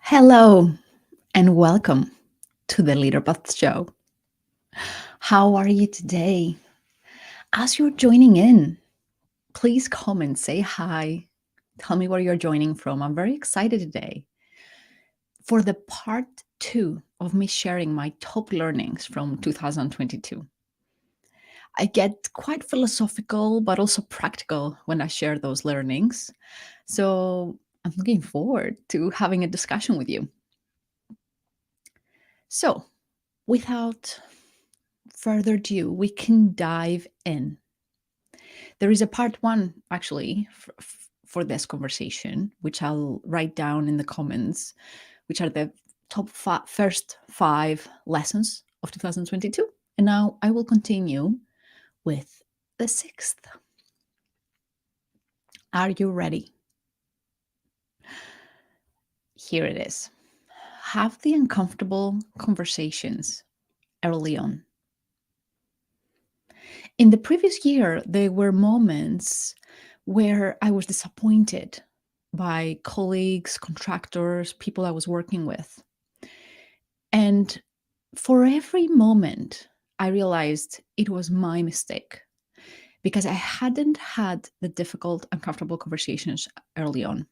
Hello and welcome to the Leaderpath Show. How are you today? As you're joining in, please comment, say hi, tell me where you're joining from. I'm very excited today for the part 2 of me sharing my top learnings from 2022. I get quite philosophical, but also practical when I share those learnings. So I'm looking forward to having a discussion with you. So, without further ado, we can dive in. There is a part 1, actually, for this conversation, which I'll write down in the comments, which are the first 5 lessons of 2022. And now I will continue with the 6th. Are you ready? Here it is. Have the uncomfortable conversations early on. In the previous year, there were moments where I was disappointed by colleagues, contractors, people I was working with. And for every moment, I realized it was my mistake because I hadn't had the difficult, uncomfortable conversations early on.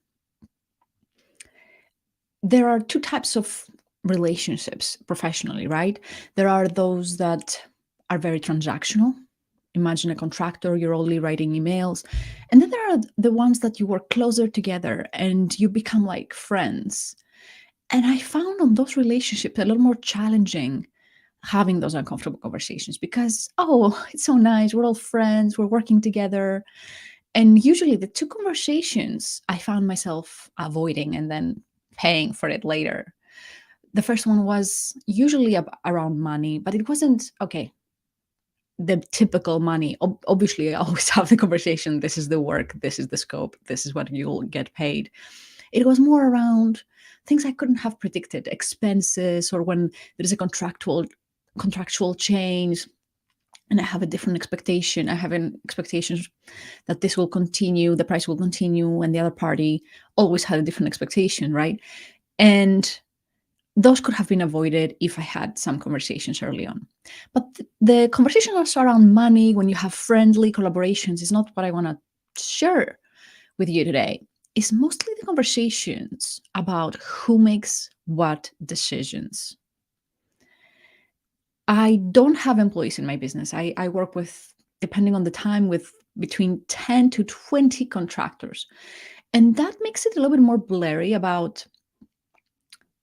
There are 2 types of relationships professionally, right? There are those that are very transactional. Imagine a contractor, you're only writing emails. And then there are the ones that you work closer together and you become like friends. And I found on those relationships a little more challenging having those uncomfortable conversations because, oh, it's so nice. We're all friends. We're working together. And usually the 2 conversations I found myself avoiding and then paying for it later. The first one was usually around money, but it wasn't, okay, the typical money. Obviously, I always have the conversation. This is the work. This is the scope. This is what you'll get paid. It was more around things I couldn't have predicted, expenses, or when there is a contractual change and I have a different expectation. I have an expectation that this will continue, the price will continue, and the other party always had a different expectation, right? And those could have been avoided if I had some conversations early on. But the conversations around money, when you have friendly collaborations, is not what I want to share with you today. It's mostly the conversations about who makes what decisions. I don't have employees in my business. I work with, depending on the time, with between 10 to 20 contractors. And that makes it a little bit more blurry about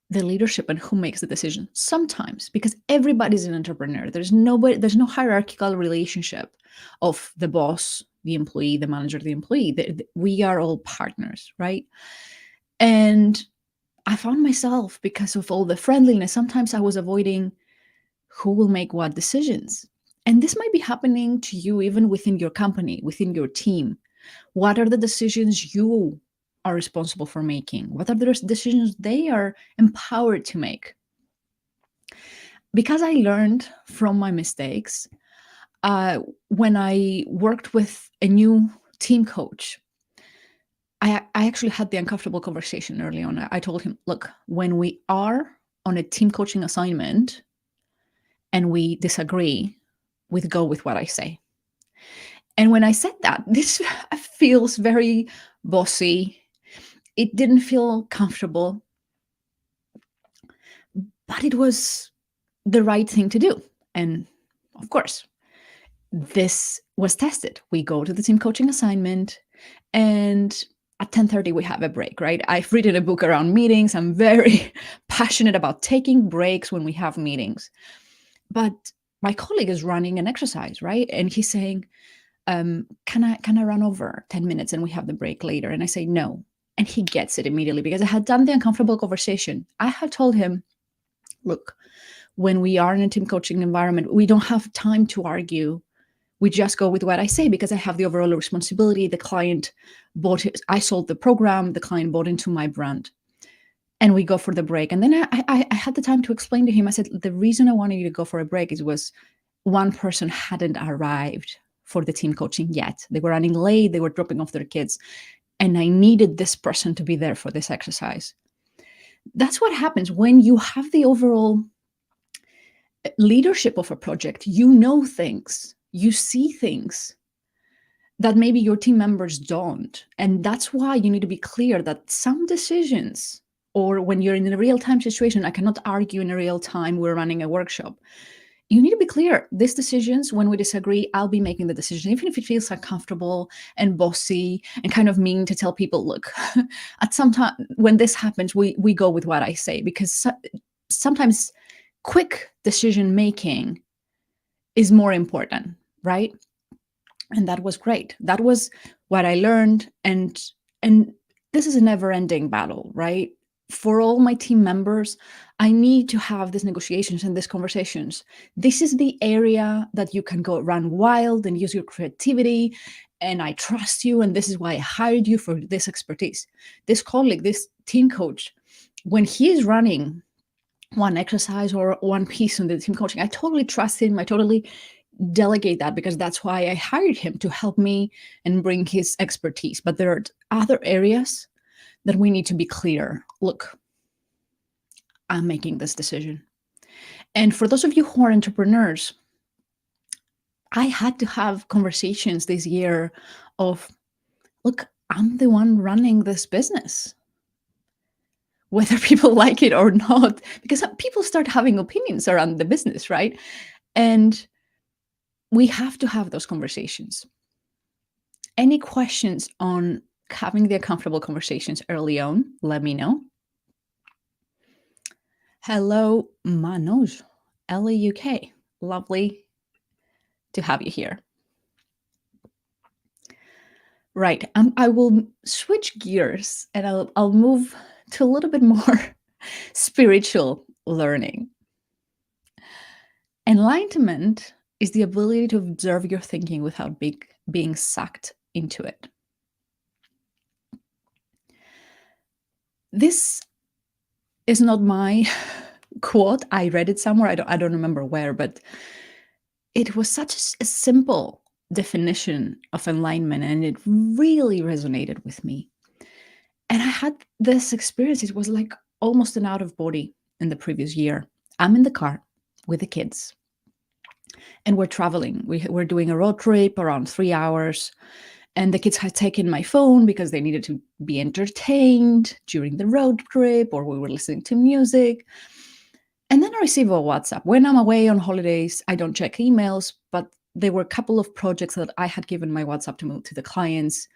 the leadership and who makes the decision sometimes, because everybody's an entrepreneur. There's no hierarchical relationship of the boss, the employee, the manager, the employee. We are all partners, right? And I found myself, because of all the friendliness, sometimes I was avoiding who will make what decisions. And this might be happening to you even within your company, within your team. What are the decisions you are responsible for making? What are the decisions they are empowered to make? Because I learned from my mistakes, when I worked with a new team coach, I actually had the uncomfortable conversation early on. I told him, look, when we are on a team coaching assignment and we disagree, we go with what I say. And when I said that, this feels very bossy. It didn't feel comfortable, but it was the right thing to do. And of course, this was tested. We go to the team coaching assignment, and at 10:30 we have a break, right? I've written a book around meetings. I'm very passionate about taking breaks when we have meetings. But my colleague is running an exercise, right? And he's saying, can I run over 10 minutes and we have the break later? And I say no. And he gets it immediately because I had done the uncomfortable conversation. I had told him, look, when we are in a team coaching environment, we don't have time to argue. We just go with what I say because I have the overall responsibility. The client bought it. I sold the program. The client bought into my brand. And we go for the break. And then I had the time to explain to him. I said, the reason I wanted you to go for a break was one person hadn't arrived for the team coaching yet. They were running late. They were dropping off their kids. And I needed this person to be there for this exercise. That's what happens when you have the overall leadership of a project. You know things, you see things that maybe your team members don't. And that's why you need to be clear that some decisions, or when you're in a real-time situation, I cannot argue in a real time, we're running a workshop. You need to be clear. These decisions, when we disagree, I'll be making the decision, even if it feels uncomfortable and bossy and kind of mean to tell people, look, at some time when this happens, we go with what I say, because sometimes quick decision making is more important, right? And that was great. That was what I learned. And this is a never-ending battle, right? For all my team members, I need to have these negotiations and these conversations. This is the area that you can go run wild and use your creativity. And I trust you. And this is why I hired you, for this expertise. This colleague, this team coach, when he is running one exercise or one piece on the team coaching, I totally trust him. I totally delegate that, because that's why I hired him, to help me and bring his expertise. But there are other areas that we need to be clear. Look, I'm making this decision. And for those of you who are entrepreneurs, I had to have conversations this year of, look, I'm the one running this business, whether people like it or not, because people start having opinions around the business, right? And we have to have those conversations. Any questions on having the uncomfortable conversations early on, let me know. Hello, Manoj, LAUK. Lovely to have you here. Right, I will switch gears and I'll move to a little bit more spiritual learning. Enlightenment is the ability to observe your thinking without being sucked into it. This is not my quote. I read it somewhere. I don't remember where, but it was such a simple definition of enlightenment, and it really resonated with me. And I had this experience. It was like almost an out of body in the previous year. I'm in the car with the kids, and we're traveling. We're doing a road trip around 3 hours. And the kids had taken my phone because they needed to be entertained during the road trip, or we were listening to music. And then I receive a WhatsApp. When I'm away on holidays, I don't check emails, but there were a couple of projects that I had given my WhatsApp to the clients.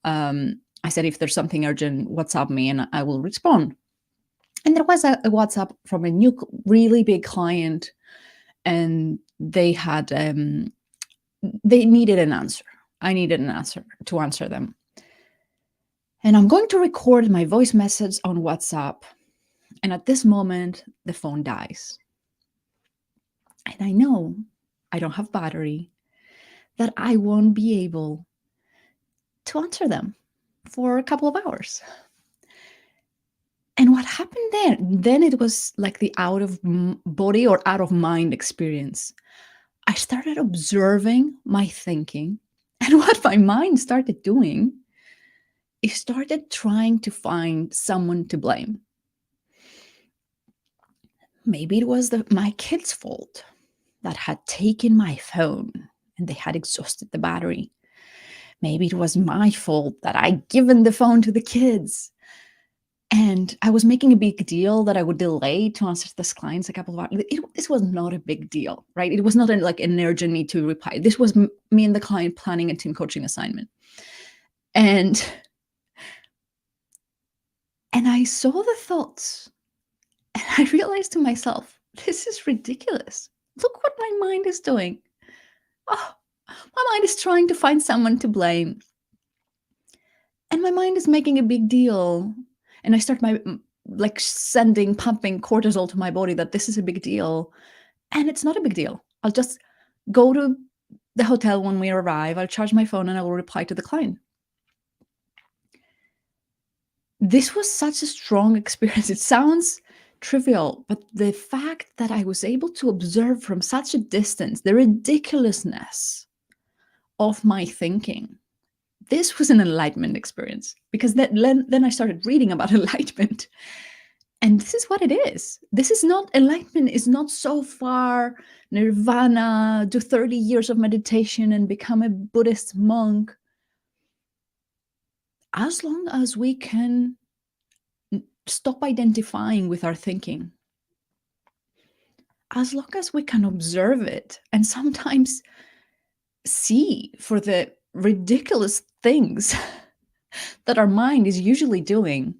I said, if there's something urgent, WhatsApp me and I will respond. And there was a WhatsApp from a new, really big client, and they had, they needed an answer. I needed an answer to answer them. And I'm going to record my voice message on WhatsApp. And at this moment, the phone dies. And I know I don't have battery, that I won't be able to answer them for a couple of hours. And what happened then it was like the out of body or out of mind experience. I started observing my thinking, and what my mind started doing, it started trying to find someone to blame. Maybe it was my kids' fault that had taken my phone and they had exhausted the battery. Maybe it was my fault that I'd given the phone to the kids. And I was making a big deal that I would delay to answer this clients a couple of hours. This was not a big deal, right? It was not like an urgent need to reply. This was me and the client planning a team coaching assignment. And I saw the thoughts, and I realized to myself, this is ridiculous. Look what my mind is doing. Oh, my mind is trying to find someone to blame. And my mind is making a big deal. And I start pumping cortisol to my body that this is a big deal. And it's not a big deal. I'll just go to the hotel when we arrive. I'll charge my phone and I will reply to the client. This was such a strong experience. It sounds trivial, but the fact that I was able to observe from such a distance the ridiculousness of my thinking, this was an enlightenment experience, because then I started reading about enlightenment. And And this is what it is. This is not, enlightenment is not so far, nirvana, do 30 years of meditation and become a Buddhist monk. As long as we can stop identifying with our thinking, as long as we can observe it and sometimes see for the ridiculous things that our mind is usually doing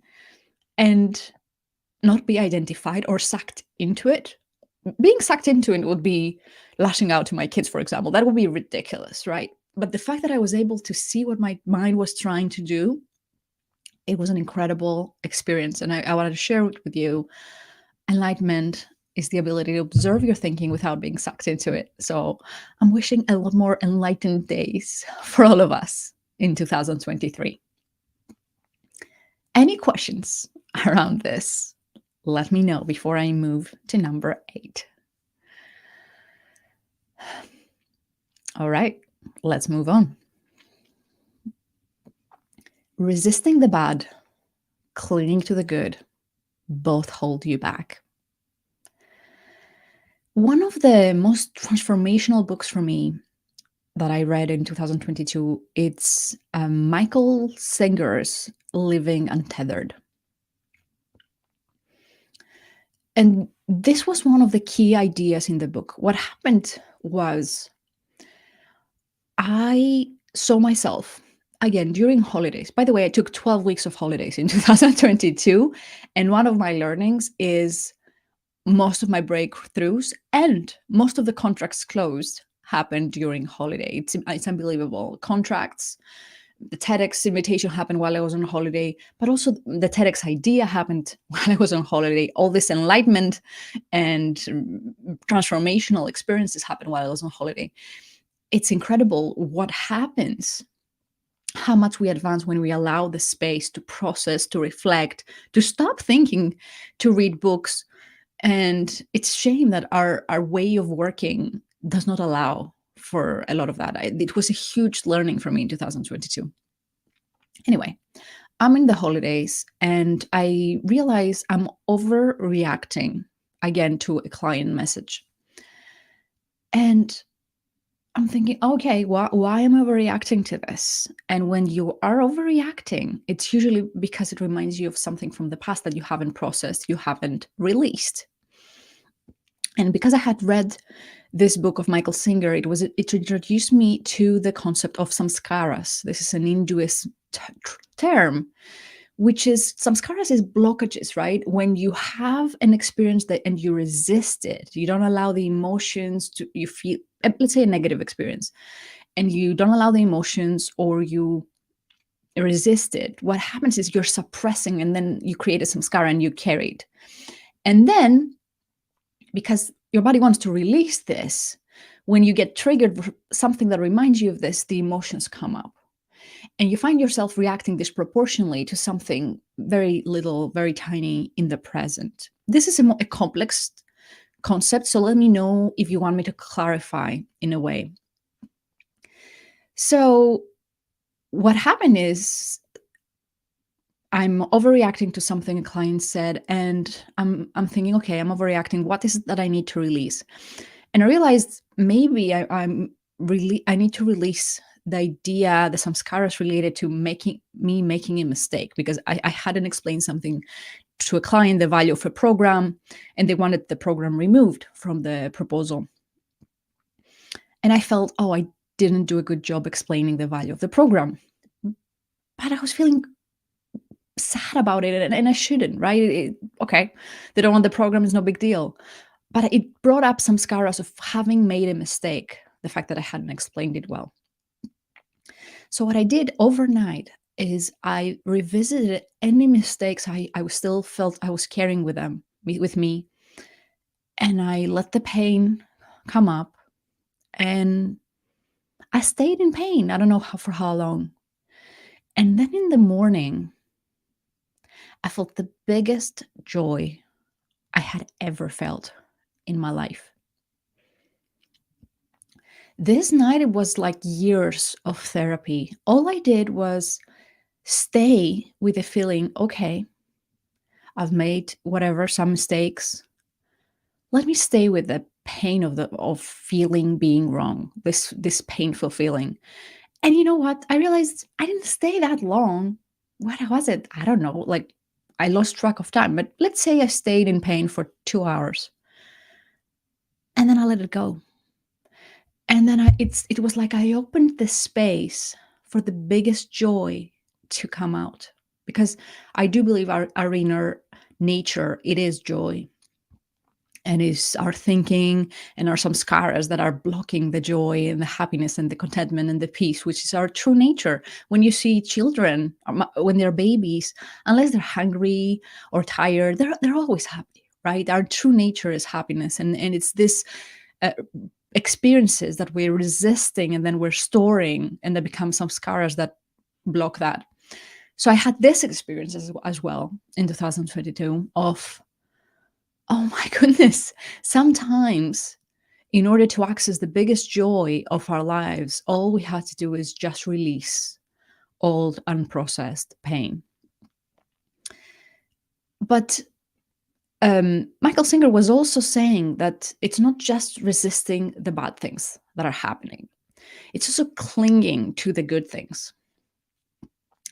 and not be identified or sucked into it. Being sucked into it would be lashing out to my kids, for example. That would be ridiculous, right? But the fact that I was able to see what my mind was trying to do, it was an incredible experience. And I wanted to share it with you. Enlightenment is the ability to observe your thinking without being sucked into it. So I'm wishing a lot more enlightened days for all of us in 2023. Any questions around this? Let me know before I move to number 8. All right, let's move on. Resisting the bad, clinging to the good, both hold you back. One of the most transformational books for me that I read in 2022, it's Michael Singer's Living Untethered. And this was one of the key ideas in the book. What happened was I saw myself, again, during holidays. By the way, I took 12 weeks of holidays in 2022. And one of my learnings is most of my breakthroughs and most of the contracts closed happened during holiday. It's unbelievable. Contracts, the TEDx invitation happened while I was on holiday, but also the TEDx idea happened while I was on holiday. All this enlightenment and transformational experiences happened while I was on holiday. It's incredible what happens, how much we advance when we allow the space to process, to reflect, to stop thinking, to read books. And it's a shame that our way of working does not allow for a lot of that. It was a huge learning for me in 2022. Anyway, I'm in the holidays and I realize I'm overreacting again to a client message. And I'm thinking, okay, why am I overreacting to this? And when you are overreacting, it's usually because it reminds you of something from the past that you haven't processed, you haven't released. And because I had read this book of Michael Singer, it introduced me to the concept of samskaras. This is an Hinduist term, which is samskaras is blockages, right? When you have an experience that and you resist it, you don't allow the emotions to, you feel, let's say a negative experience, and you don't allow the emotions or you resist it, what happens is you're suppressing and then you create a samskara and you carry it. And then because your body wants to release this, when you get triggered for something that reminds you of this, the emotions come up. And you find yourself reacting disproportionately to something very little, very tiny in the present. This is a complex concept, so let me know if you want me to clarify in a way. So what happened is I'm overreacting to something a client said, and I'm thinking, okay, I'm overreacting. What is it that I need to release? And I realized maybe I need to release the idea, the samskaras related to making a mistake, because I hadn't explained something to a client, the value of a program, and they wanted the program removed from the proposal. And I felt, oh, I didn't do a good job explaining the value of the program. But I was feeling sad about it, and I shouldn't, right? Okay, they don't want the program, is no big deal. But it brought up some samskaras of having made a mistake, the fact that I hadn't explained it well. So what I did overnight is I revisited any mistakes I still felt I was carrying with me, and I let the pain come up, and I stayed in pain. I don't know for how long. And then in the morning, I felt the biggest joy I had ever felt in my life. This night, it was like years of therapy. All I did was stay with the feeling, okay, I've made whatever, some mistakes. Let me stay with the pain of feeling being wrong, this painful feeling. And you know what? I realized I didn't stay that long. What was it? I don't know. Like, I lost track of time, but let's say I stayed in pain for 2 hours, and then I let it go. And then it was like I opened the space for the biggest joy to come out, because I do believe our inner nature, it is joy, and is our thinking and are some scars that are blocking the joy and the happiness and the contentment and the peace, which is our true nature. When you see children, when they're babies, unless they're hungry or tired, they're always happy, right? Our true nature is happiness, and it's this uh, experiences that we're resisting and then we're storing, and they become some scars that block that. So I had this experience as well in 2022 of, oh my goodness, sometimes in order to access the biggest joy of our lives, all we had to do is just release old unprocessed pain. But Michael Singer was also saying that it's not just resisting the bad things that are happening, it's also clinging to the good things.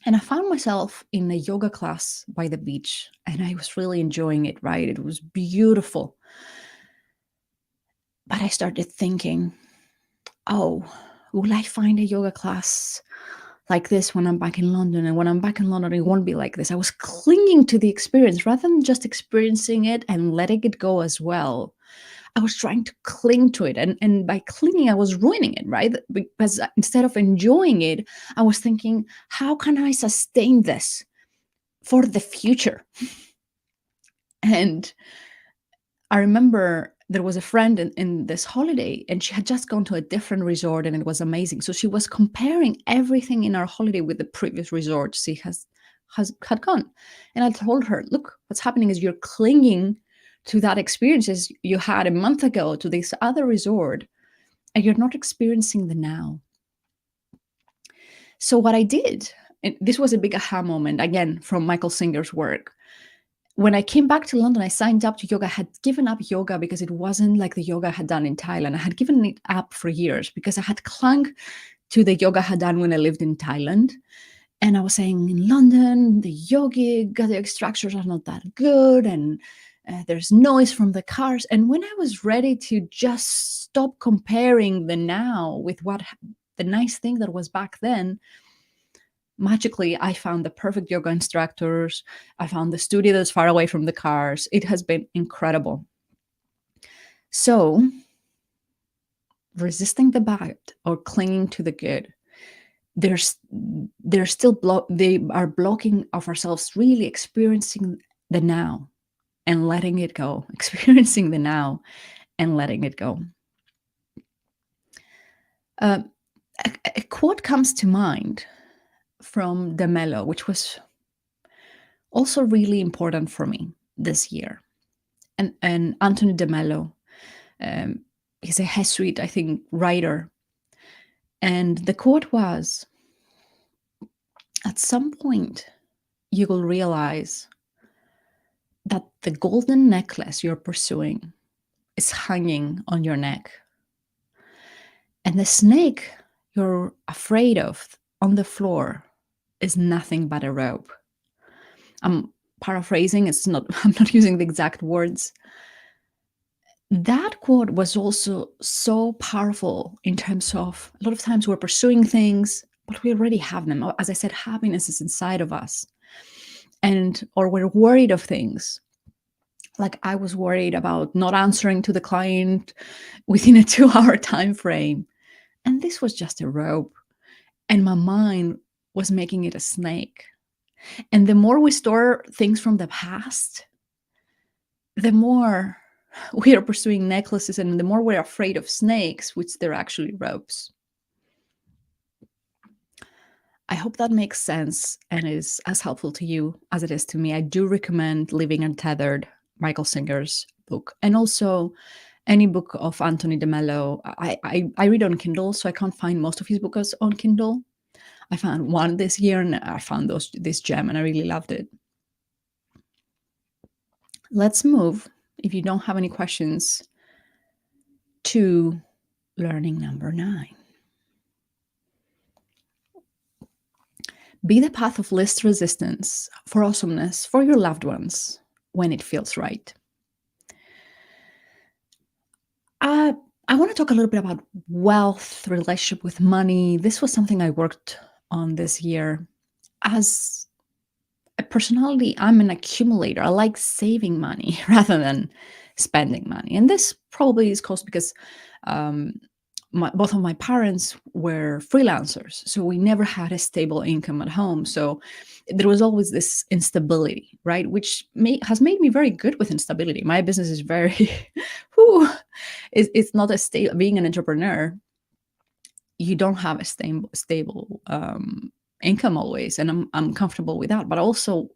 And I found myself in a yoga class by the beach, and I was really enjoying it, right? It was beautiful. But I started thinking, oh, will I find a yoga class like this when I'm back in London? And when I'm back in London, it won't be like this. I was clinging to the experience rather than just experiencing it and letting it go as well. I was trying to cling to it. And by clinging, I was ruining it, right? Because instead of enjoying it, I was thinking, how can I sustain this for the future? And I remember there was a friend in this holiday, and she had just gone to a different resort, and it was amazing. So she was comparing everything in our holiday with the previous resort she had gone. And I told her, look, what's happening is you're clinging to that experiences you had a month ago to this other resort, and you're not experiencing the now. So what I did, and this was a big aha moment, again, from Michael Singer's work. When I came back to London, I signed up to yoga. I had given up yoga because it wasn't like the yoga I had done in Thailand. I had given it up for years because I had clung to the yoga I had done when I lived in Thailand. And I was saying, in London, the yogic structures are not that good, and there's noise from the cars. And when I was ready to just stop comparing the now with what the nice thing that was back then, magically, I found the perfect yoga instructors. I found the studio that's far away from the cars. It has been incredible. So, resisting the bad or clinging to the good, they're still they are blocking of ourselves really experiencing the now and letting it go. Experiencing the now and letting it go. A quote comes to mind from De Mello, which was also really important for me this year. And Anthony De Mello, he's a Jesuit, I think, writer. And the quote was, at some point, you will realize that the golden necklace you're pursuing is hanging on your neck. And the snake you're afraid of on the floor is nothing but a rope. I'm paraphrasing, I'm not using the exact words. That quote was also so powerful in terms of a lot of times we're pursuing things, but we already have them. As I said, happiness is inside of us. Or we're worried of things. Like I was worried about not answering to the client within a 2-hour time frame. And this was just a rope. And my mind was making it a snake. And the more we store things from the past, the more we are pursuing necklaces, and the more we're afraid of snakes, which they're actually ropes. I hope that makes sense and is as helpful to you as it is to me. I do recommend Living Untethered, Michael Singer's book, and also any book of Anthony De Mello. I read on Kindle, so I can't find most of his books on Kindle. I found one this year, and I found this gem, and I really loved it. Let's move, if you don't have any questions, to learning number 9. Be the path of least resistance for awesomeness for your loved ones when it feels right. Uh, I want to talk a little bit about wealth, relationship with money. This was something I worked on this year. As a personality, I'm an accumulator. I like saving money rather than spending money. And this probably is caused because um, both of my parents were freelancers. So we never had a stable income at home. So there was always this instability, right? Which has made me very good with instability. My business is very, whew, it's not a stable, being an entrepreneur, you don't have a stable income always, and I'm comfortable with that. But also,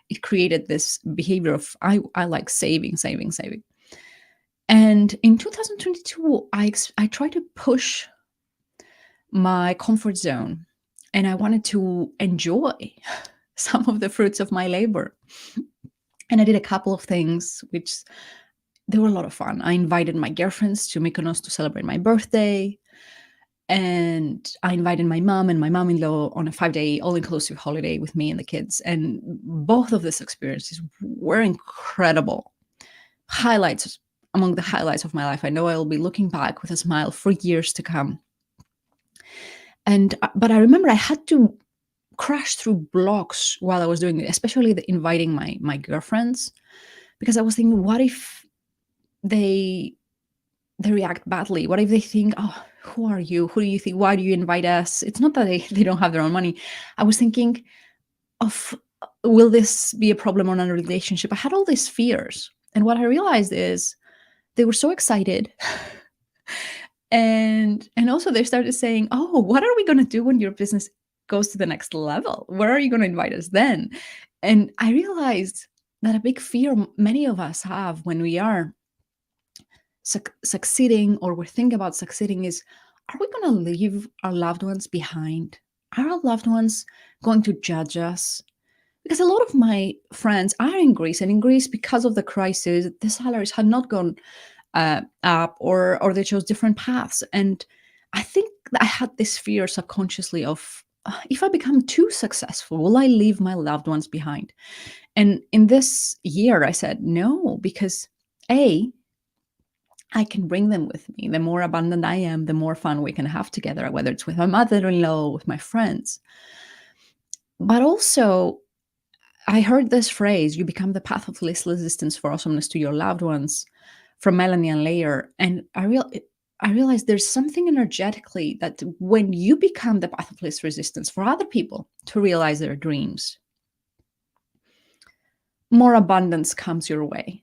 it created this behavior of I like saving. And in 2022, I tried to push my comfort zone, and I wanted to enjoy some of the fruits of my labor. And I did a couple of things which they were a lot of fun. I invited my girlfriends to Mykonos to celebrate my birthday. And I invited my mom and my mom-in-law on a 5-day all-inclusive holiday with me and the kids. And both of these experiences were incredible. Highlights among the highlights of my life. I know I'll be looking back with a smile for years to come. But I remember I had to crash through blocks while I was doing it, especially inviting my girlfriends, because I was thinking, what if they react badly? What if they think, oh, who are you? Who do you think? Why do you invite us? It's not that they don't have their own money. I was thinking of, will this be a problem on a relationship? I had all these fears. And what I realized is they were so excited. and also they started saying, oh, what are we going to do when your business goes to the next level? Where are you going to invite us then? And I realized that a big fear many of us have when we are succeeding, or we're thinking about succeeding, is, are we going to leave our loved ones behind? Are our loved ones going to judge us? Because a lot of my friends are in Greece, and in Greece, because of the crisis, the salaries had not gone up, or they chose different paths. And I think I had this fear subconsciously of, if I become too successful, will I leave my loved ones behind? And in this year, I said no, because I can bring them with me. The more abundant I am, the more fun we can have together, whether it's with my mother-in-law, with my friends. But also, I heard this phrase, you become the path of least resistance for awesomeness to your loved ones, from Melanie and Layer. And I realized there's something energetically that when you become the path of least resistance for other people to realize their dreams, more abundance comes your way.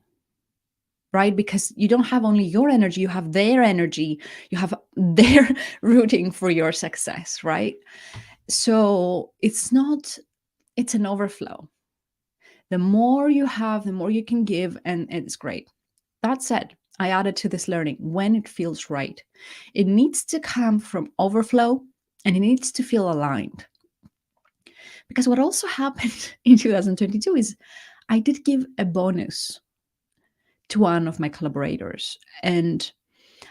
Right? Because you don't have only your energy, you have their energy, you have their rooting for your success, right? So it's an overflow. The more you have, the more you can give, and it's great. That said, I added to this learning, when it feels right. It needs to come from overflow, and it needs to feel aligned. Because what also happened in 2022 is I did give a bonus to one of my collaborators. And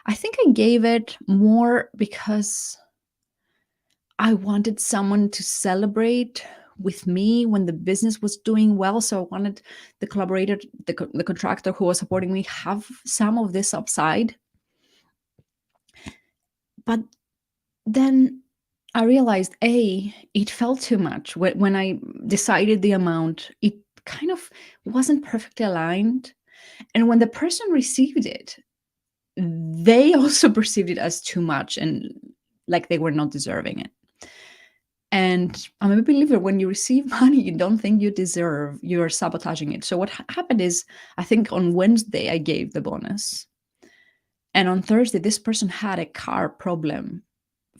I think I gave it more because I wanted someone to celebrate with me when the business was doing well. So I wanted the collaborator, the contractor who was supporting me, have some of this upside. But then I realized, it felt too much. When I decided the amount, it kind of wasn't perfectly aligned. And when the person received it, they also perceived it as too much, and like they were not deserving it. And I'm a believer, when you receive money you don't think you deserve, you're sabotaging it. So what happened is, I think on Wednesday I gave the bonus. And on Thursday, this person had a car problem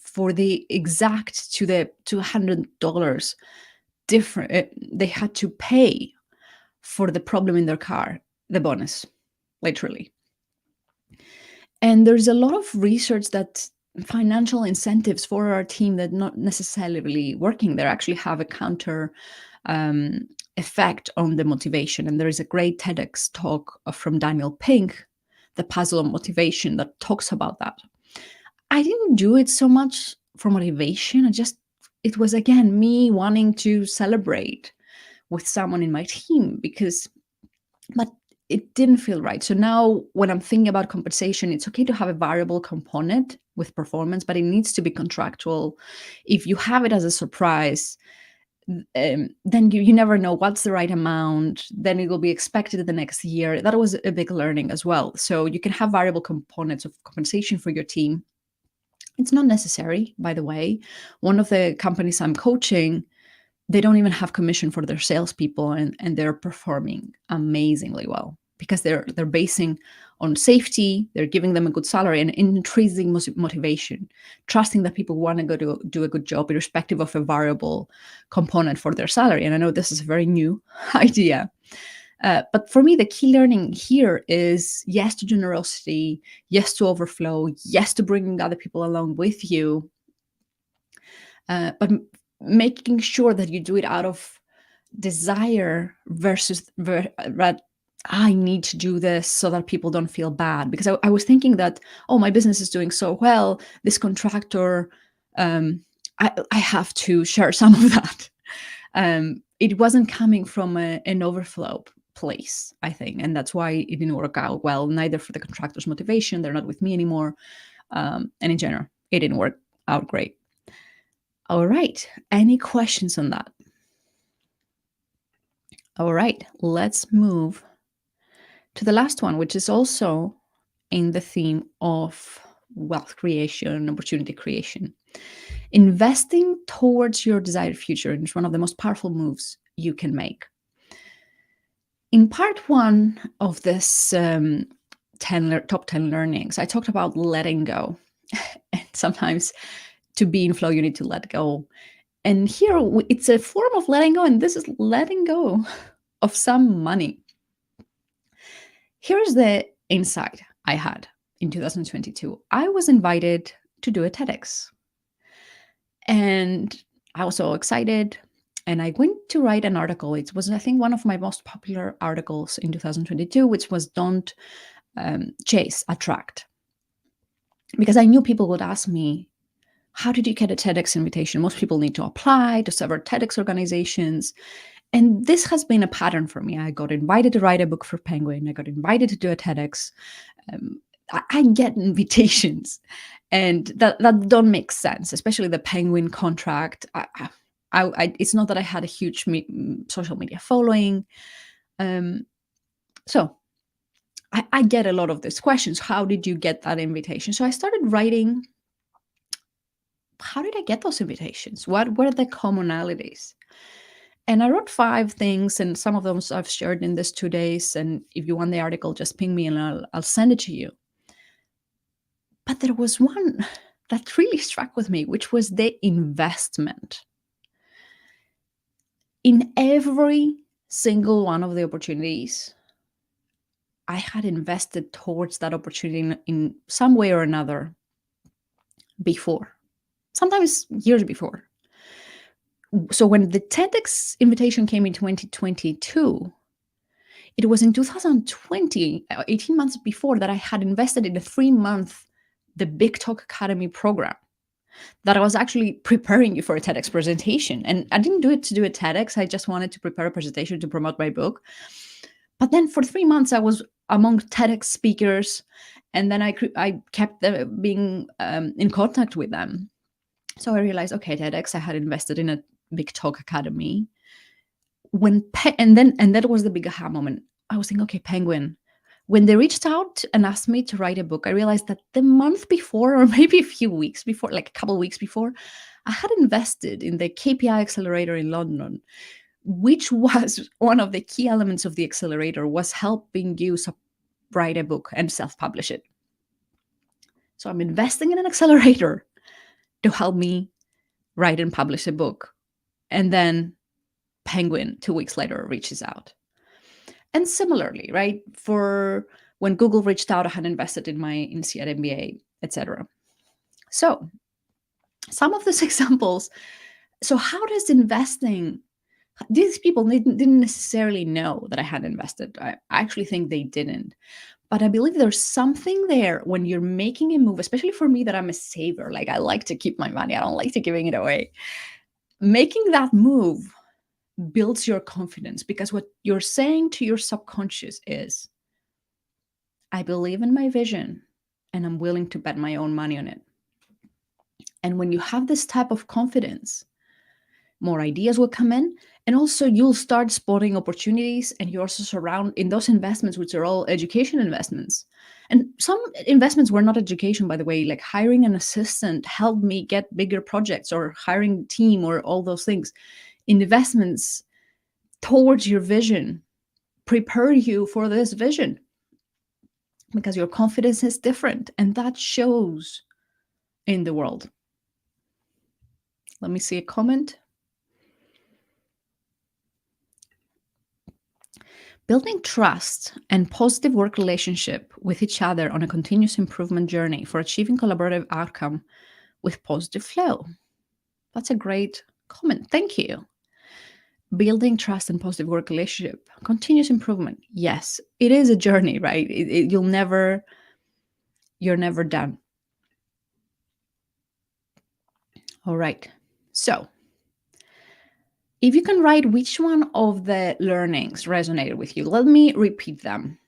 for the exact to the $200 different. They had to pay for the problem in their car, the bonus, literally. And there's a lot of research that financial incentives for our team that not necessarily working. They actually have a counter effect on the motivation. And there is a great TEDx talk from Daniel Pink, The Puzzle of Motivation, that talks about that. I didn't do it so much for motivation. It was, again, me wanting to celebrate with someone in my team but it didn't feel right. So now when I'm thinking about compensation, it's okay to have a variable component with performance, but it needs to be contractual. If you have it as a surprise, then you never know what's the right amount. Then it will be expected the next year. That was a big learning as well. So you can have variable components of compensation for your team. It's not necessary, by the way. One of the companies I'm coaching, they don't even have commission for their salespeople, and they're performing amazingly well because they're basing on safety. They're giving them a good salary and intrinsic motivation, trusting that people want to go to do a good job, irrespective of a variable component for their salary. And I know this is a very new idea. But for me, the key learning here is yes to generosity, yes to overflow, yes to bringing other people along with you. But making sure that you do it out of desire versus I need to do this so that people don't feel bad. Because I was thinking that, oh, my business is doing so well, this contractor, I have to share some of that. It wasn't coming from an overflow place, I think. And that's why it didn't work out well, neither for the contractor's motivation. They're not with me anymore. And in general, it didn't work out great. All right. Any questions on that? All right. Let's move to the last one, which is also in the theme of wealth creation, opportunity creation. Investing towards your desired future is one of the most powerful moves you can make. In part one of this top 10 learnings, I talked about letting go. And sometimes to be in flow, you need to let go. And here it's a form of letting go, and this is letting go of some money. Here's the insight I had in 2022. I was invited to do a TEDx, and I was so excited. And I went to write an article. It was, I think, one of my most popular articles in 2022, which was Don't Chase, Attract. Because I knew people would ask me, how did you get a TEDx invitation? Most people need to apply to several TEDx organizations. And this has been a pattern for me. I got invited to write a book for Penguin. I got invited to do a TEDx. I get invitations, and that don't make sense, especially the Penguin contract. It's not that I had a huge social media following. So I get a lot of these questions. How did you get that invitation? So I started writing, how did I get those invitations? What were the commonalities? And I wrote 5 things, and some of them I've shared in this 2 days. And if you want the article, just ping me and I'll send it to you. But there was one that really struck with me, which was the investment. In every single one of the opportunities, I had invested towards that opportunity in some way or another before, sometimes years before. So when the TEDx invitation came in 2022, it was in 2020, 18 months before, that I had invested in a 3-month, the Big Talk Academy program, that I was actually preparing you for a TEDx presentation. And I didn't do it to do a TEDx. I just wanted to prepare a presentation to promote my book. But then for 3 months, I was among TEDx speakers. And then I kept being in contact with them. So I realized, okay, TEDx, I had invested in a Big Talk Academy. And that was the big aha moment. I was thinking, okay, Penguin, when they reached out and asked me to write a book, I realized that the month before, or maybe a few weeks before, like a couple of weeks before, I had invested in the KPI Accelerator in London, which was one of the key elements of the accelerator, was helping you write a book and self-publish it. So I'm investing in an accelerator to help me write and publish a book. And then Penguin 2 weeks later reaches out. And similarly, right, for when Google reached out, I had invested in my INSEAD MBA, etc. So some of these examples. So how does investing These people didn't necessarily know that I had invested. I actually think they didn't. But I believe there's something there when you're making a move, especially for me that I'm a saver. Like, I like to keep my money, I don't like to giving it away. Making that move builds your confidence, because what you're saying to your subconscious is, I believe in my vision and I'm willing to bet my own money on it. And when you have this type of confidence, more ideas will come in, and also you'll start spotting opportunities, and you also surround in those investments, which are all education investments. And some investments were not education, by the way, like hiring an assistant helped me get bigger projects, or hiring a team, or all those things. Investments towards your vision prepare you for this vision, because your confidence is different, and that shows in the world. Let me see a comment. Building trust and positive work relationship with each other on a continuous improvement journey for achieving collaborative outcome with positive flow. That's a great comment. Thank you. Building trust and positive work relationship, continuous improvement. Yes, it is a journey, right? You're never done. All right. So, if you can write which one of the learnings resonated with you, let me repeat them.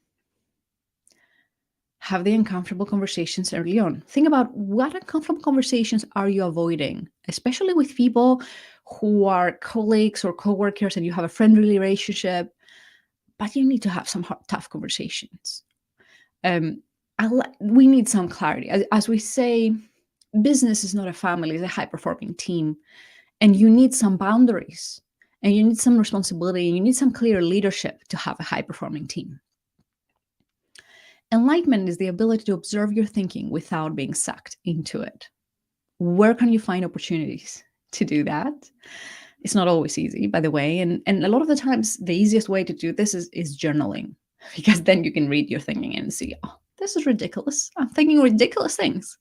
Have the uncomfortable conversations early on. Think about what uncomfortable conversations are you avoiding, especially with people who are colleagues or coworkers and you have a friendly relationship, but you need to have some tough conversations. We need some clarity. As we say, business is not a family, it's a high-performing team, and you need some boundaries, and you need some responsibility, and you need some clear leadership to have a high-performing team. Enlightenment is the ability to observe your thinking without being sucked into it. Where can you find opportunities to do that? It's not always easy, by the way. And a lot of the times, the easiest way to do this is journaling, because then you can read your thinking and see, oh, this is ridiculous. I'm thinking ridiculous things.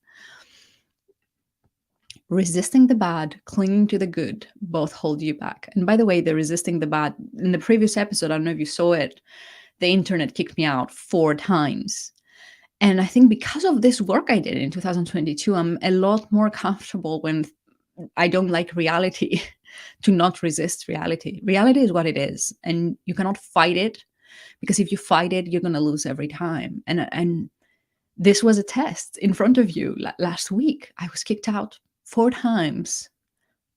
Resisting the bad, clinging to the good, both hold you back. And by the way, the resisting the bad, in the previous episode, I don't know if you saw it, the internet kicked me out 4 times. And I think because of this work I did in 2022, I'm a lot more comfortable when I don't like reality to not resist reality. Reality is what it is, and you cannot fight it, because if you fight it, you're going to lose every time. And this was a test in front of you last week. I was kicked out 4 times.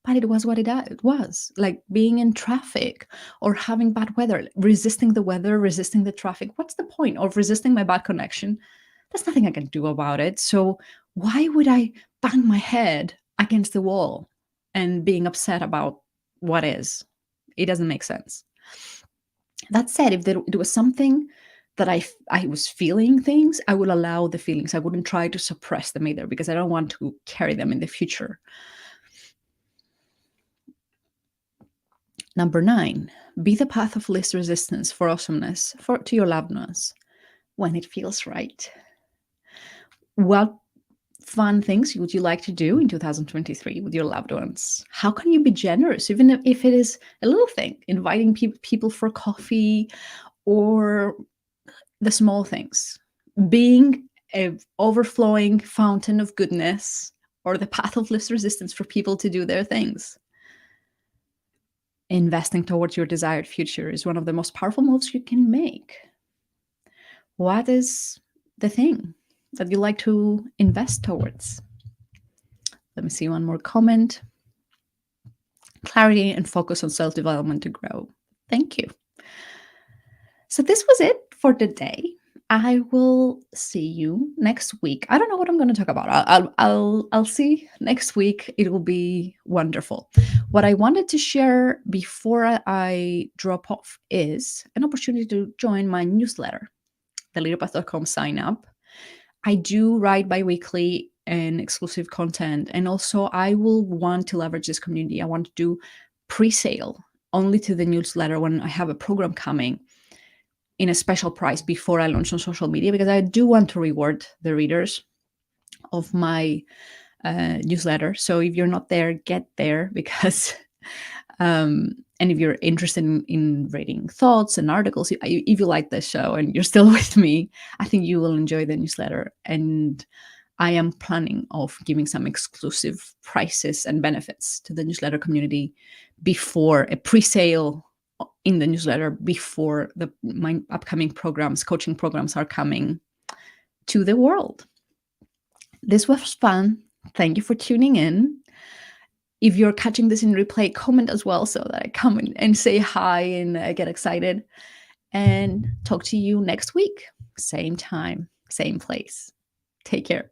But it was what it was, like being in traffic or having bad weather, resisting the weather, resisting the traffic. What's the point of resisting my bad connection? There's nothing I can do about it. So why would I bang my head against the wall and being upset about what is? It doesn't make sense. That said, if there was something that I was feeling things, I would allow the feelings. I wouldn't try to suppress them either, because I don't want to carry them in the future. Number 9, be the path of least resistance for awesomeness to your loved ones when it feels right. What fun things would you like to do in 2023 with your loved ones? How can you be generous, even if it is a little thing, inviting people for coffee, or the small things, being an overflowing fountain of goodness, or the path of least resistance for people to do their things? Investing towards your desired future is one of the most powerful moves you can make. What is the thing that you like to invest towards? Let me see one more comment. Clarity and focus on self-development to grow. Thank you. So this was it for today. I will see you next week. I don't know what I'm going to talk about. I'll see next week. It will be wonderful. What I wanted to share before I drop off is an opportunity to join my newsletter, the leaderpath.com sign up. I do write bi-weekly and exclusive content. And also I will want to leverage this community. I want to do pre-sale only to the newsletter when I have a program coming in a special price before I launch on social media, because I do want to reward the readers of my newsletter. So if you're not there, get there, because and And if you're interested in reading thoughts and articles, if you like this show and you're still with me, I think you will enjoy the newsletter. And I am planning of giving some exclusive prices and benefits to the newsletter community before a pre-sale in the newsletter, before my upcoming programs, coaching programs, are coming to the world. This was fun. Thank you for tuning in. If you're catching this in replay, comment as well so that I come and say hi and I get excited. And talk to you next week. Same time, same place. Take care.